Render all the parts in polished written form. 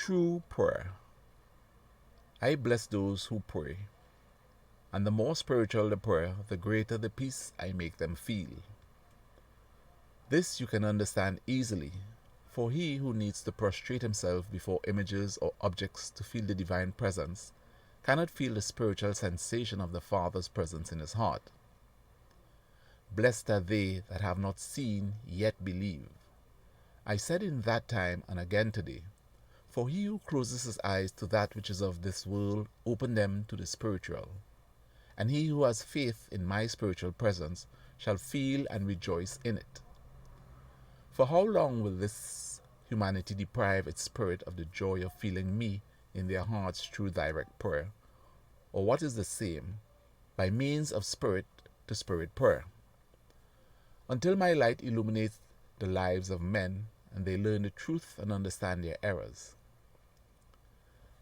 True prayer. I bless those who pray, and the more spiritual the prayer, the greater the peace I make them feel. This you can understand easily, for he who needs to prostrate himself before images or objects to feel the divine presence cannot feel the spiritual sensation of the Father's presence in his heart. Blessed are they that have not seen, yet believe. I said in that time and again today, for he who closes his eyes to that which is of this world opened them to the spiritual. And he who has faith in my spiritual presence shall feel and rejoice in it. For how long will this humanity deprive its spirit of the joy of feeling me in their hearts through direct prayer? Or what is the same, by means of spirit to spirit prayer? Until my light illuminates the lives of men, and they learn the truth and understand their errors.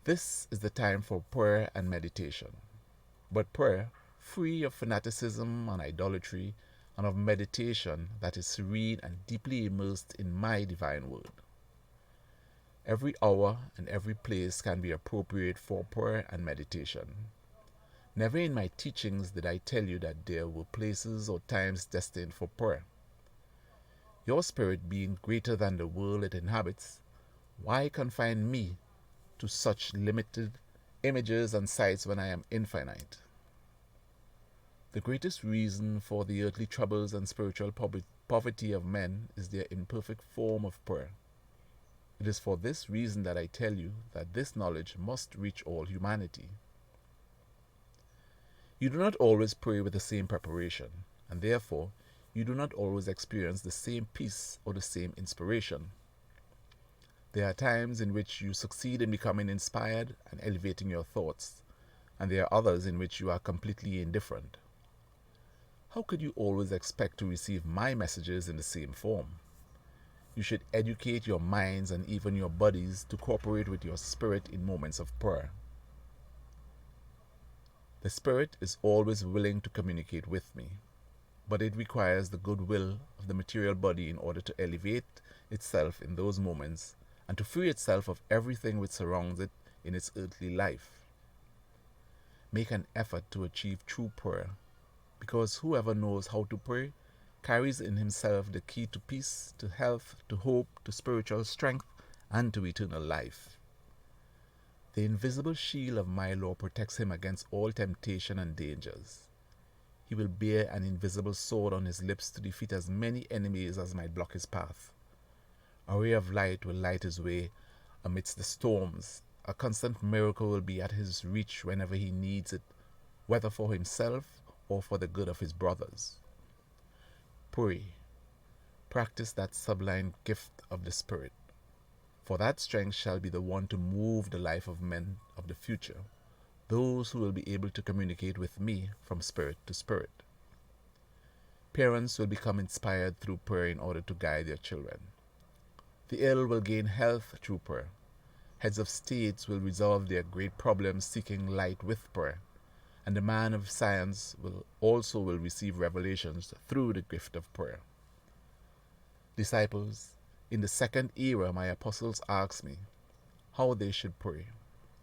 This is the time for prayer and meditation. But prayer, free of fanaticism and idolatry, and of meditation that is serene and deeply immersed in my divine word. Every hour and every place can be appropriate for prayer and meditation. Never in my teachings did I tell you that there were places or times destined for prayer. Your spirit being greater than the world it inhabits, why confine me to such limited images and sights when I am infinite? The greatest reason for the earthly troubles and spiritual poverty of men is their imperfect form of prayer. It is for this reason that I tell you that this knowledge must reach all humanity. You do not always pray with the same preparation, and therefore you do not always experience the same peace or the same inspiration. There are times in which you succeed in becoming inspired and elevating your thoughts, and there are others in which you are completely indifferent. How could you always expect to receive my messages in the same form? You should educate your minds and even your bodies to cooperate with your spirit in moments of prayer. The spirit is always willing to communicate with me, but it requires the goodwill of the material body in order to elevate itself in those moments and to free itself of everything which surrounds it in its earthly life. Make an effort to achieve true prayer, because whoever knows how to pray carries in himself the key to peace, to health, to hope, to spiritual strength, and to eternal life. The invisible shield of my law protects him against all temptation and dangers. He will bear an invisible sword on his lips to defeat as many enemies as might block his path. A ray of light will light his way amidst the storms. A constant miracle will be at his reach whenever he needs it, whether for himself or for the good of his brothers. Pray. Practice that sublime gift of the Spirit, for that strength shall be the one to move the life of men of the future, those who will be able to communicate with me from spirit to spirit. Parents will become inspired through prayer in order to guide their children. The ill will gain health through prayer. Heads of states will resolve their great problems seeking light with prayer. And the man of science will receive revelations through the gift of prayer. Disciples, in the second era my apostles asked me how they should pray,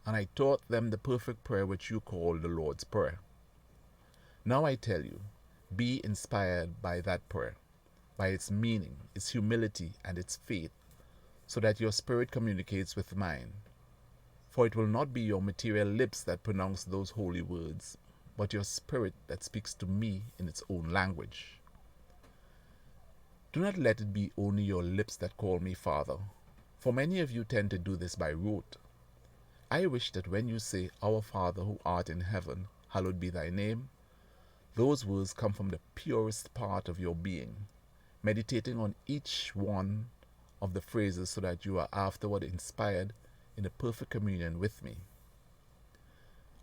and I taught them the perfect prayer which you call the Lord's Prayer. Now I tell you, be inspired by that prayer, by its meaning, its humility, and its faith, so that your spirit communicates with mine. For it will not be your material lips that pronounce those holy words, but your spirit that speaks to me in its own language. Do not let it be only your lips that call me Father, for many of you tend to do this by rote. I wish that when you say, Our Father who art in heaven, hallowed be thy name, those words come from the purest part of your being, meditating on each one of the phrases so that you are afterward inspired in a perfect communion with me.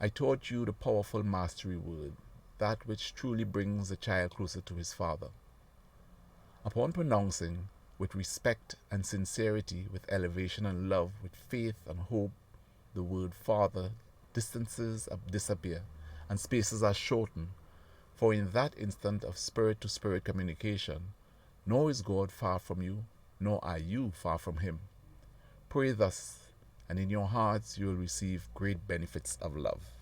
I taught you the powerful mastery word, that which truly brings the child closer to his father. Upon pronouncing, with respect and sincerity, with elevation and love, with faith and hope, the word Father, distances disappear, and spaces are shortened, for in that instant of spirit-to-spirit communication, nor is God far from you, nor are you far from him. Pray thus, and in your hearts you will receive great benefits of love.